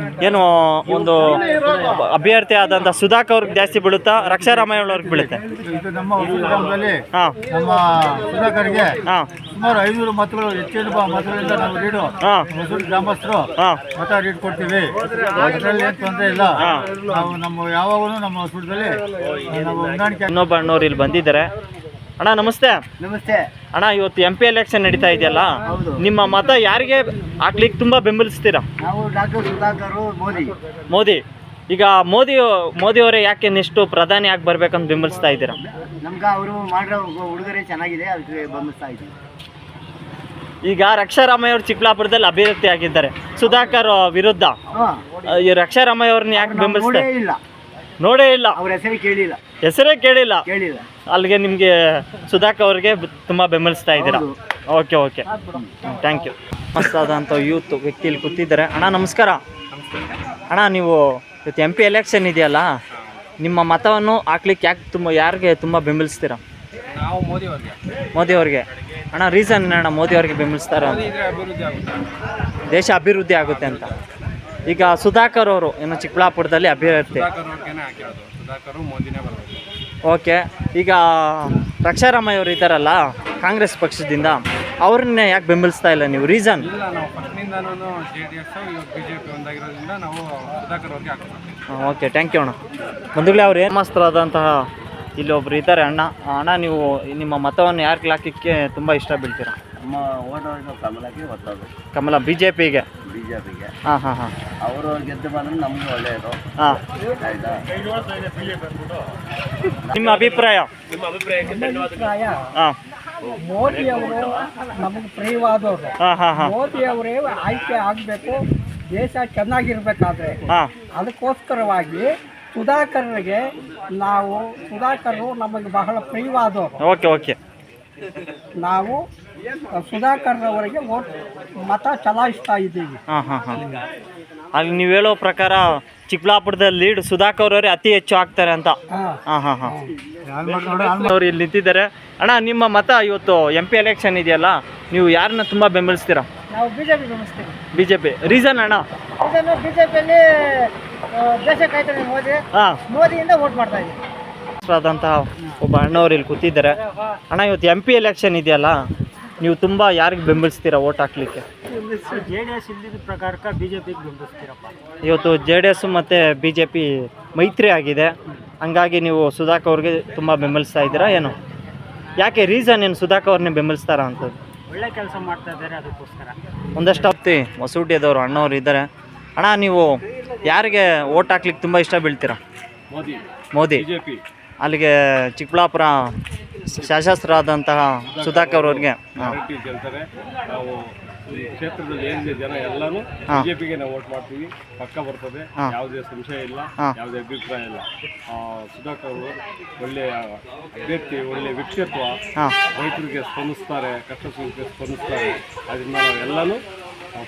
S2: ಏನು ಒಂದು ಅಭ್ಯರ್ಥಿ ಆದಂಥ ಸುಧಾಕರ್ ಅವ್ರಿಗೆ ಜಾಸ್ತಿ ಬೀಳುತ್ತಾ ರಕ್ಷಾರಾಮಯ್ಯ ಅವ್ರಿಗೆ ಬೀಳುತ್ತೆ?
S1: ಇದು ನಮ್ಮ ಹೊಸೂರು ಗ್ರಾಮದಲ್ಲಿ ನಮ್ಮ ಸುಧಾಕರ್ಗೆ ಸುಮಾರು 500 ಮತಗಳು ಹೆಚ್ಚಿನ ಮತಗಳಿಂದ ನಾವು ಲೀಡು ಹೊಸೂರು ಗ್ರಾಮಸ್ಥರು ಮತ ಲೀಡ್ ಕೊಡ್ತೀವಿ. ಅದರಲ್ಲಿ ಏನು ತೊಂದರೆ ಇಲ್ಲ. ನಾವು ನಮ್ಮ ಯಾವಾಗಲೂ ನಮ್ಮ ಹೊಸೂರದಲ್ಲಿ ನಾವು ಹೊಂದಾಣಿಕೆ.
S2: ಇನ್ನೊಬ್ಬ ಅಣ್ಣವ್ರು ಇಲ್ಲಿ ಬಂದಿದ್ದಾರೆ. ಅಣ್ಣ ನಮಸ್ತೆ. ಅಣ್ಣ, ಇವತ್ತು MP ಎಲೆಕ್ಷನ್ ನಡೀತಾ ಇದೆಯಲ್ಲ, ನಿಮ್ಮ ಮತ ಯಾರಿಗೆ ಹಾಕ್ಲಿಕ್ಕೆ ತುಂಬ ಬೆಂಬಲಿಸ್ತೀರಾ?
S3: ನಾವು ಡಾಕ್ಟರ್ ಸುಧಾಕರ್,
S2: ಮೋದಿ. ಈಗ ಮೋದಿಯವರೇ ಯಾಕೆ ನೆಕ್ಸ್ಟ್ ಪ್ರಧಾನಿ ಆಗಿ ಬರ್ಬೇಕಂತ ಬೆಂಬಲಿಸ್ತಾ ಇದ್ದೀರಾ?
S3: ನಮ್ಗೆ ಅವರು ಮಾಡಿರೋ ಉಡುಗೊರೆ ಚೆನ್ನಾಗಿದೆ, ಅದಕ್ಕೆ ಬೆಂಬಲಿಸ್ತಾ ಇದ್ದೀವಿ.
S2: ಈಗ ರಕ್ಷಾರಾಮಯ್ಯ ಅವರು ಚಿಕ್ಕಬಳ್ಳಾಪುರದಲ್ಲಿ ಅಭ್ಯರ್ಥಿ ಆಗಿದ್ದಾರೆ, ಸುಧಾಕರ್ ವಿರುದ್ಧ. ಈ ರಕ್ಷಾರಾಮಯ್ಯ ಅವ್ರನ್ನ ಯಾಕೆ ಬೆಂಬಲಿಸ್ತಾರೆ? ನೋಡೇ ಇಲ್ಲ,
S3: ಅವ್ರ
S2: ಹೆಸರೇ ಕೇಳಿಲ್ಲ. ಅಲ್ಲಿಗೆ ನಿಮಗೆ ಸುಧಾಕರ್ ಅವ್ರಿಗೆ ತುಂಬ ಬೆಂಬಲಿಸ್ತಾ ಇದ್ದೀರಾ? Okay thank you. ಮಸ್ತಾದಂಥ ಯೂತ್ ವ್ಯಕ್ತಿ ಇಲ್ಲಿ ಕೂತಿದ್ದಾರೆ. ಅಣ್ಣ ನಮಸ್ಕಾರ. ಅಣ್ಣ, ನೀವು ಇವತ್ತು MP ಎಲೆಕ್ಷನ್ ಇದೆಯಲ್ಲ, ನಿಮ್ಮ ಮತವನ್ನು ಹಾಕ್ಲಿಕ್ಕೆ ಯಾರಿಗೆ ತುಂಬ ಬೆಂಬಲಿಸ್ತೀರಾ?
S1: ನಾವು
S2: ಮೋದಿಯವ್ರಿಗೆ. ಅಣ್ಣ, ರೀಸನ್ ಅಣ್ಣ ಮೋದಿಯವ್ರಿಗೆ ಬೆಂಬಲಿಸ್ತಾರ? ದೇಶ ಅಭಿವೃದ್ಧಿ ಆಗುತ್ತೆ ಅಂತ. ಈಗ ಸುಧಾಕರ್ ಅವರು ಏನು ಚಿಕ್ಕಬಳ್ಳಾಪುರದಲ್ಲಿ ಅಭ್ಯರ್ಥಿ. ಓಕೆ, ಈಗ ರಕ್ಷಾರಾಮಯ್ಯ ಅವರು ಇದ್ದಾರಲ್ಲ ಕಾಂಗ್ರೆಸ್ ಪಕ್ಷದಿಂದ, ಅವ್ರನ್ನೇ ಯಾಕೆ ಬೆಂಬಲಿಸ್ತಾ ಇಲ್ಲ ನೀವು? ರೀಸನ್? ಓಕೆ ಥ್ಯಾಂಕ್ ಯು ಅಣ್ಣ. ಬಂಧುಗಳೇ, ಅವ್ರು ಏನು ಮಾಸ್ತರಾದಂತಹ ಇಲ್ಲಿ ಒಬ್ರು ಇದ್ದಾರೆ ಅಣ್ಣ. ಅಣ್ಣ, ನೀವು ನಿಮ್ಮ ಮತವನ್ನು ಯಾರಿಗೆ ಹಾಕಲಿಕ್ಕೆ ತುಂಬ ಇಷ್ಟ ಬೀಳ್ತೀರಾ? ಕಮಲ BJPಗೆ. ಹಾಂ
S3: ಅವರು ಗೆದ್ದು ಬಂದ್ರೆ ನಮ್ಗೆ ಒಳ್ಳೆಯದು.
S2: ನಿಮ್ಮ ಅಭಿಪ್ರಾಯ? ಹಾಂ,
S3: ಮೋದಿಯವರು ನಮಗೆ ಪ್ರಿಯವಾದವರು.
S2: ಹಾಂ ಹಾಂ ಹಾಂ
S3: ಮೋದಿಯವರೇ ಆಯ್ಕೆ ಆಗಬೇಕು, ದೇಶ ಚೆನ್ನಾಗಿರ್ಬೇಕಾದ್ರೆ.
S2: ಹಾಂ
S3: ಅದಕ್ಕೋಸ್ಕರವಾಗಿ ಸುಧಾಕರರು ನಮಗೆ ಬಹಳ ಪ್ರಿಯವಾದವರು.
S2: ಓಕೆ ಓಕೆ
S3: ನಾವು ಸುಧಾಕರ್ರವರಿಗೆ ಮತ ಚಲಾಯಿಸ್ತಾ ಇದ್ದೀವಿ.
S2: ಹಾಂ ಹಾಂ ಹಾಂ ಅಲ್ಲಿ ನೀವು ಹೇಳೋ ಪ್ರಕಾರ ಚಿಕ್ಕಬಳ್ಳಾಪುರದಲ್ಲಿ ಲೀಡ್ ಸುಧಾಕರ್ ಅವರೇ ಅತಿ ಹೆಚ್ಚು ಆಗ್ತಾರೆ ಅಂತ. ಹಾಂ ಹಾಂ ಹಾಂ ಅವ್ರು ಇಲ್ಲಿ ನಿಂತಿದ್ದಾರೆ. ಅಣ್ಣ, ನಿಮ್ಮ ಮತ ಇವತ್ತು MP ಎಲೆಕ್ಷನ್ ಇದೆಯಲ್ಲ, ನೀವು ಯಾರನ್ನ ತುಂಬ ಬೆಂಬಲಿಸ್ತೀರಾ?
S5: ನಾವು ಬಿಜೆಪಿ ಬೆಂಬಲಿಸ್ತೀವಿ.
S2: BJP. ರೀಸನ್ ಅಣ್ಣ?
S5: ಇದನ್ನು ಬಿಜೆಪಿಯಲ್ಲಿ ದೇಶ ಕಾಯ್ತಾನೆ ಮೋದಿ,
S2: ಹಾಂ,
S5: ಮೋದಿಯಿಂದ ವೋಟ್ ಮಾಡ್ತಾ ಇದ್ದೀವಿ.
S2: ಆದಂತಹ ಒಬ್ಬ ಅಣ್ಣವ್ರು ಇಲ್ಲಿ ಕೂತಿದ್ದಾರೆ. ಅಣ್ಣ, ಇವತ್ತು MP ಎಲೆಕ್ಷನ್ ಇದೆಯಲ್ಲ, ನೀವು ತುಂಬ ಯಾರಿಗೆ ಬೆಂಬಲಿಸ್ತೀರಾ ವೋಟ್ ಹಾಕ್ಲಿಕ್ಕೆ?
S3: JDS ಇಲ್ಲಿದ್ದ ಪ್ರಕಾರಕ್ಕೆ ಬಿಜೆಪಿಗೆ ಬೆಂಬಲಿಸ್ತೀರಪ್ಪ.
S2: ಇವತ್ತು JDS ಮತ್ತು BJP ಮೈತ್ರಿ ಆಗಿದೆ, ಹಂಗಾಗಿ ನೀವು ಸುಧಾಕರ್ ಅವ್ರಿಗೆ ತುಂಬ ಬೆಂಬಲಿಸ್ತಾ ಇದ್ದೀರಾ ಏನು? ಯಾಕೆ ರೀಸನ್ ಏನು ಸುಧಾಕರ್ ಅವ್ರನ್ನೇ ಬೆಂಬಲಿಸ್ತಾರ ಅಂತದ್ದು?
S3: ಒಳ್ಳೆ ಕೆಲಸ ಮಾಡ್ತಾ ಇದ್ದಾರೆ, ಅದಕ್ಕೋಸ್ಕರ.
S2: ಒಂದಷ್ಟು ಹತ್ತಿ ಹೊಸೂಟಿಯದವರು ಅಣ್ಣವ್ರು ಇದ್ದಾರೆ. ಅಣ್ಣ, ನೀವು ಯಾರಿಗೆ ವೋಟ್ ಹಾಕ್ಲಿಕ್ಕೆ ತುಂಬ ಇಷ್ಟ ಬೀಳ್ತೀರಾ? ಮೋದಿ. ಅಲ್ಲಿಗೆ ಚಿಕ್ಕಬಳ್ಳಾಪುರ ಶಾಸಕರಾದಂತಹ ಸುಧಾಕರ್ ಅವ್ರಿಗೆ
S7: ಗೆಲ್ತಾರೆ. ನಾವು ಈ ಕ್ಷೇತ್ರದಲ್ಲಿ ಏನಿದೆ ಜನ ಎಲ್ಲಾನು ಬಿಜೆಪಿಗೆ ನಾವು ವೋಟ್ ಮಾಡ್ತೀವಿ, ಪಕ್ಕ ಬರ್ತದೆ, ಯಾವುದೇ ಸಂಶಯ ಇಲ್ಲ, ಯಾವುದೇ ಅಭಿಪ್ರಾಯ ಇಲ್ಲ. ಸುಧಾಕರ್ ಅವರು ಒಳ್ಳೆಯ ಅಭ್ಯರ್ಥಿ, ಒಳ್ಳೆಯ ವ್ಯಕ್ತಿತ್ವ, ರೈತರಿಗೆ ಸ್ಪಂದಿಸ್ತಾರೆ, ಕಷ್ಟ ಸುಖಕ್ಕೆ ಸ್ಪಂದಿಸ್ತಾರೆ. ಅದರಿಂದ ನಾವು ಎಲ್ಲಾನು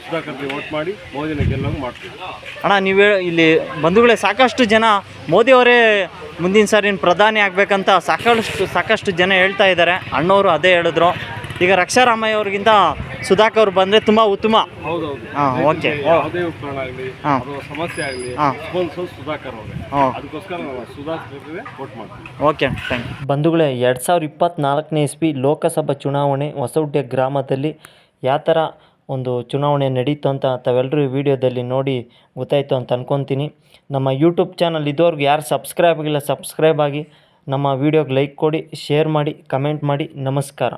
S7: ಸುಧಾಕರ್ಗೆ ವೋಟ್ ಮಾಡಿ ಮೋದಿನ ಗೆಲ್ಲೋಂಗೆ ಮಾಡ್ತೀವಿ.
S2: ಅಣ್ಣ, ನೀವೇ ಇಲ್ಲಿ ಬಂಧುಗಳೇ, ಸಾಕಷ್ಟು ಜನ ಮೋದಿಯವರೇ ಮುಂದಿನ ಸಾರಿ ಪ್ರಧಾನಿ ಆಗಬೇಕಂತ ಸಾಕಷ್ಟು ಜನ ಹೇಳ್ತಾ ಇದ್ದಾರೆ. ಅಣ್ಣವರು ಅದೇ ಹೇಳಿದ್ರು. ಈಗ ರಕ್ಷಾರಾಮಯ್ಯ ಅವ್ರಿಗಿಂತ ಸುಧಾಕರ್ ಅವ್ರು ಬಂದರೆ ತುಂಬ ಉತ್ತಮ.
S7: ಹೌದೌದು.
S2: ಹಾಂ, ಓಕೆ.
S7: ಯಾವುದೇ ಉಪಕರಣ ಆಗಲಿ, ಅಥವಾ ಸಮಸ್ಯೆ ಆಗಲಿ, ಸ್ಪಂದಿಸೋದು ಸುಧಾಕರ್ ಅವರೇ. ಅದಕ್ಕೋಸ್ಕರ ನಾವು ಸುಧಾಕರ್ಗೆ ವೋಟ್ ಮಾಡ್ತೀವಿ.
S2: Okay, thank you. ಬಂಧುಗಳೇ, 2024ನೇ ಇಸ್ವಿ ಲೋಕಸಭಾ ಚುನಾವಣೆ ಹೊಸಹುಡ್ಯ ಗ್ರಾಮದಲ್ಲಿ ಯಾವ ಥರ ಒಂದು ಚುನಾವಣೆ ನಡೀತು ಅಂತ ತಾವೆಲ್ಲರೂ ಈ ವಿಡಿಯೋದಲ್ಲಿ ನೋಡಿ ಗೊತ್ತಾಯಿತು ಅಂತ ಅಂದ್ಕೊತೀನಿ. ನಮ್ಮ ಯೂಟ್ಯೂಬ್ ಚಾನಲ್ ಇದುವರೆಗೂ ಯಾರು ಸಬ್ಸ್ಕ್ರೈಬ್ ಆಗಿಲ್ಲ, ಸಬ್ಸ್ಕ್ರೈಬ್ ಆಗಿ ನಮ್ಮ ವಿಡಿಯೋಗೆ ಲೈಕ್ ಕೊಡಿ, ಶೇರ್ ಮಾಡಿ, ಕಮೆಂಟ್ ಮಾಡಿ. ನಮಸ್ಕಾರ.